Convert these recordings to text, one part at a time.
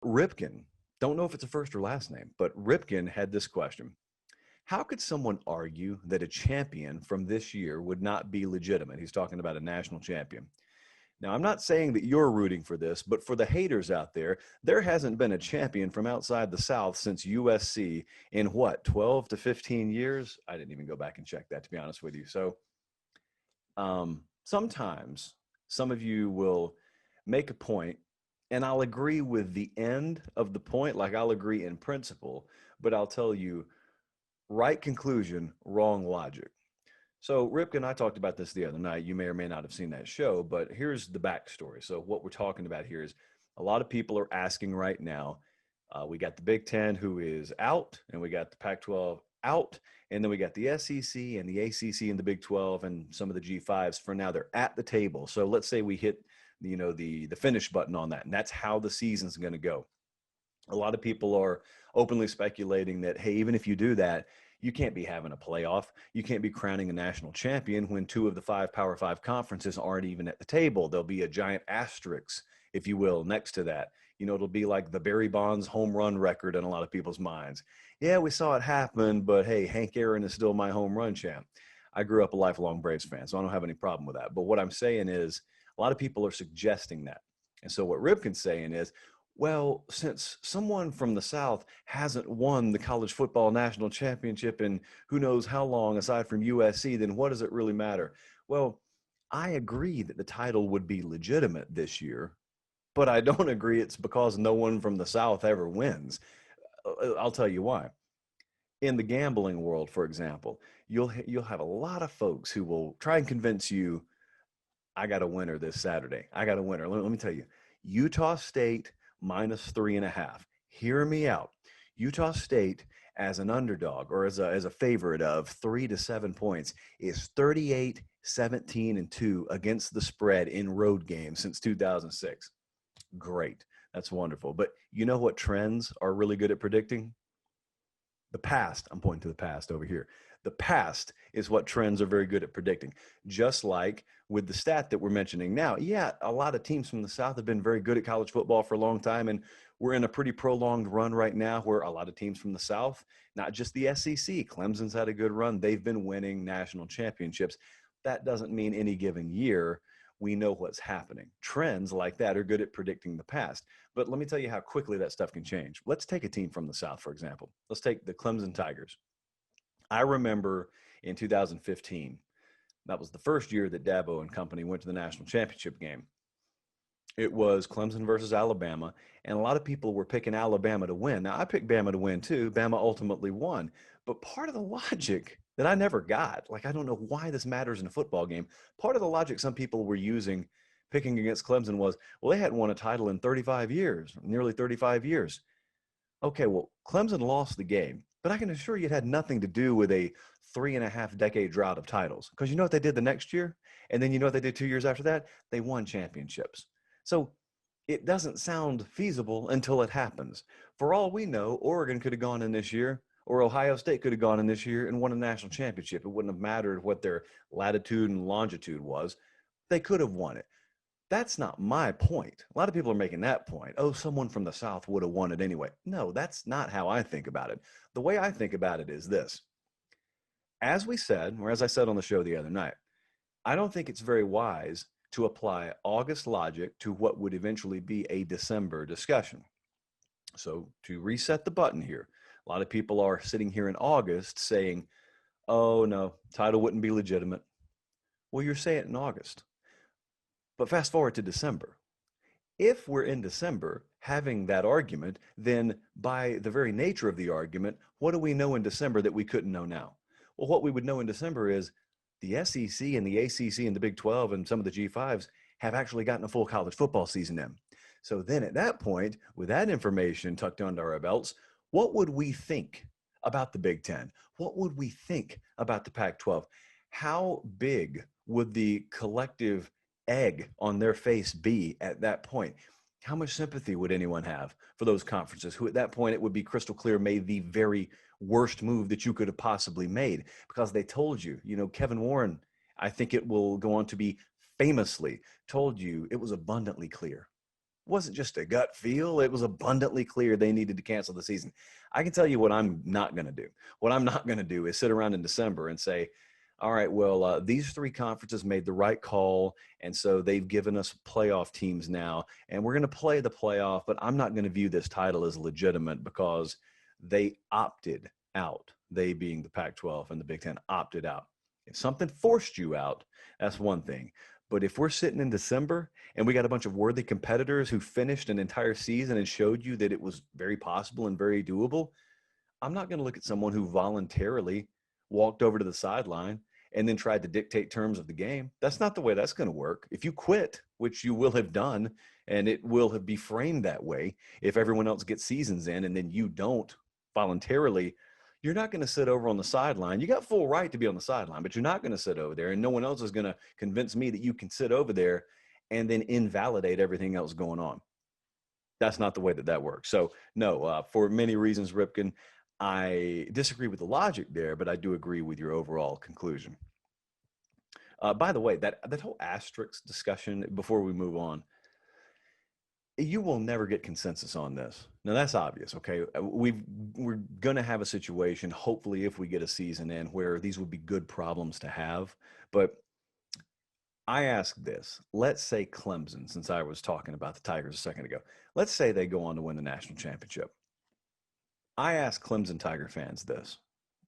Ripken, don't know if it's a first or last name, but Ripken had this question. How could someone argue that a champion from this year would not be legitimate? He's talking about a national champion. Now, I'm not saying that you're rooting for this, but for the haters out there hasn't been a champion from outside the South since USC in what, 12 to 15 years? I didn't even go back and check that, to be honest with you. So sometimes some of you will make a point, and I'll agree with the end of the point, like I'll agree in principle, but I'll tell you right conclusion, wrong logic. So Ripken and I talked about this the other night. You may or may not have seen that show, but here's the backstory. So what we're talking about here is a lot of people are asking right now. We got the Big Ten who is out, and we got the Pac-12 out, and then we got the SEC and the ACC and the Big 12 and some of the G5s. For now, they're at the table. So let's say we hit, the finish button on that, and that's how the season's going to go. A lot of people are openly speculating that, hey, even if you do that, you can't be having a playoff. You can't be crowning a national champion when two of the five Power Five conferences aren't even at the table. There'll be a giant asterisk, if you will, next to that. It'll be like the Barry Bonds home run record in a lot of people's minds. Yeah, we saw it happen, but hey, Hank Aaron is still my home run champ. I grew up a lifelong Braves fan, so I don't have any problem with that. But what I'm saying is a lot of people are suggesting that. And so what Ripken's saying is, well, since someone from the South hasn't won the college football national championship in who knows how long aside from USC, then what does it really matter? Well, I agree that the title would be legitimate this year, but I don't agree it's because no one from the South ever wins. I'll tell you why. In the gambling world, for example, you'll have a lot of folks who will try and convince you, I got a winner this Saturday. I got a winner. Let me tell you, Utah State minus 3.5. Hear me out. Utah State as an underdog or as a favorite of 3 to 7 points is 38, 17, and 2 against the spread in road games since 2006. Great. That's wonderful. But you know what trends are really good at predicting? The past. I'm pointing to the past over here. The past is what trends are very good at predicting. Just like with the stat that we're mentioning now. Yeah, a lot of teams from the South have been very good at college football for a long time, and we're in a pretty prolonged run right now where a lot of teams from the South, not just the SEC, Clemson's had a good run. They've been winning national championships. That doesn't mean any given year we know what's happening. Trends like that are good at predicting the past. But let me tell you how quickly that stuff can change. Let's take a team from the South, for example. Let's take the Clemson Tigers. I remember in 2015, that was the first year that Dabo and company went to the national championship game. It was Clemson versus Alabama, and a lot of people were picking Alabama to win. Now, I picked Bama to win too. Bama ultimately won. But part of the logic that I never got, like I don't know why this matters in a football game, part of the logic some people were using picking against Clemson was, well, they hadn't won a title in 35 years, nearly 35 years. Okay, well, Clemson lost the game, but I can assure you it had nothing to do with a 3.5 decade drought of titles. Because you know what they did the next year? And then you know what they did 2 years after that? They won championships. So it doesn't sound feasible until it happens. For all we know, Oregon could have gone in this year, or Ohio State could have gone in this year and won a national championship. It wouldn't have mattered what their latitude and longitude was. They could have won it. That's not my point. A lot of people are making that point. Oh, someone from the South would have won it anyway. No, that's not how I think about it. The way I think about it is this. As we said, or as I said on the show the other night, I don't think it's very wise to apply August logic to what would eventually be a December discussion. So to reset the button here, a lot of people are sitting here in August saying, oh no, title wouldn't be legitimate. Well, you're saying it in August. But fast forward to December. If we're in December having that argument, then by the very nature of the argument, what do we know in December that we couldn't know now? Well, what we would know in December is the SEC and the ACC and the Big 12 and some of the G5s have actually gotten a full college football season in. So then at that point, with that information tucked under our belts, what would we think about the Big 10? What would we think about the Pac-12? How big would the collective egg on their face be at that point? How much sympathy would anyone have for those conferences who at that point it would be crystal clear made the very worst move that you could have possibly made because they told you, Kevin Warren, I think it will go on to be famously told you it was abundantly clear. wasn't just a gut feel. It was abundantly clear they needed to cancel the season. I can tell you what I'm not going to do. What I'm not going to do is sit around in December and say, all right, well, these three conferences made the right call. And so they've given us playoff teams now, and we're going to play the playoff, but I'm not going to view this title as legitimate because they opted out. They being the Pac-12 and the Big Ten opted out. If something forced you out, that's one thing. But if we're sitting in December and we got a bunch of worthy competitors who finished an entire season and showed you that it was very possible and very doable, I'm not going to look at someone who voluntarily walked over to the sideline and then tried to dictate terms of the game. That's not the way that's going to work. If you quit, which you will have done, and it will be framed that way, if everyone else gets seasons in and then you don't voluntarily, you're not going to sit over on the sideline. You got full right to be on the sideline, but you're not going to sit over there, and no one else is going to convince me that you can sit over there and then invalidate everything else going on. That's not the way that that works. So no, for many reasons, Ripken, I disagree with the logic there, but I do agree with your overall conclusion. By the way, that whole asterisk discussion, before we move on, you will never get consensus on this. Now that's obvious, okay? We're going to have a situation, hopefully, if we get a season in, where these would be good problems to have. But I ask this: let's say Clemson, since I was talking about the Tigers a second ago, let's say they go on to win the national championship. I ask Clemson Tiger fans this,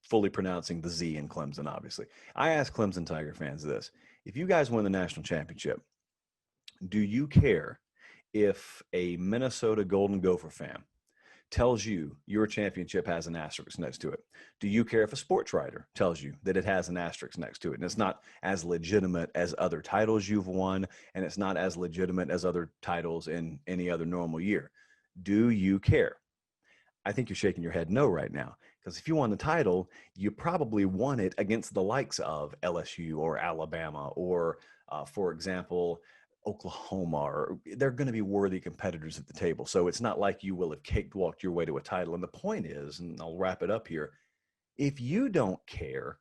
fully pronouncing the Z in Clemson, obviously. I ask Clemson Tiger fans this: if you guys win the national championship, do you care if a Minnesota Golden Gopher fan tells you your championship has an asterisk next to it? Do you care if a sports writer tells you that it has an asterisk next to it and it's not as legitimate as other titles you've won, and it's not as legitimate as other titles in any other normal year? Do you care? I think you're shaking your head no right now, because if you won the title, you probably won it against the likes of LSU or Alabama or, for example, Oklahoma. Or they're going to be worthy competitors at the table. So it's not like you will have cakewalked your way to a title. And the point is, and I'll wrap it up here, if you don't care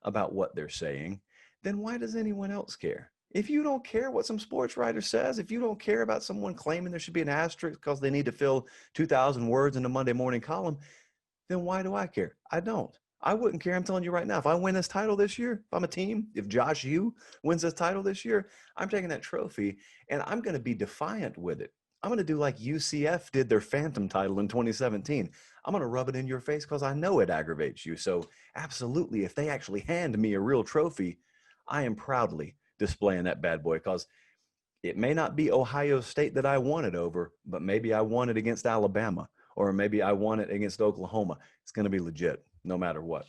about what they're saying, then why does anyone else care? If you don't care what some sports writer says, if you don't care about someone claiming there should be an asterisk because they need to fill 2,000 words in a Monday morning column, then why do I care? I don't. I wouldn't care. I'm telling you right now, if I win this title this year, if I'm a team, if Josh Hugh wins this title this year, I'm taking that trophy and I'm going to be defiant with it. I'm going to do like UCF did their Phantom title in 2017. I'm going to rub it in your face because I know it aggravates you. So absolutely, if they actually hand me a real trophy, I am proudly displaying that bad boy, because it may not be Ohio State that I won it over, but maybe I won it against Alabama, or maybe I won it against Oklahoma. It's going to be legit no matter what.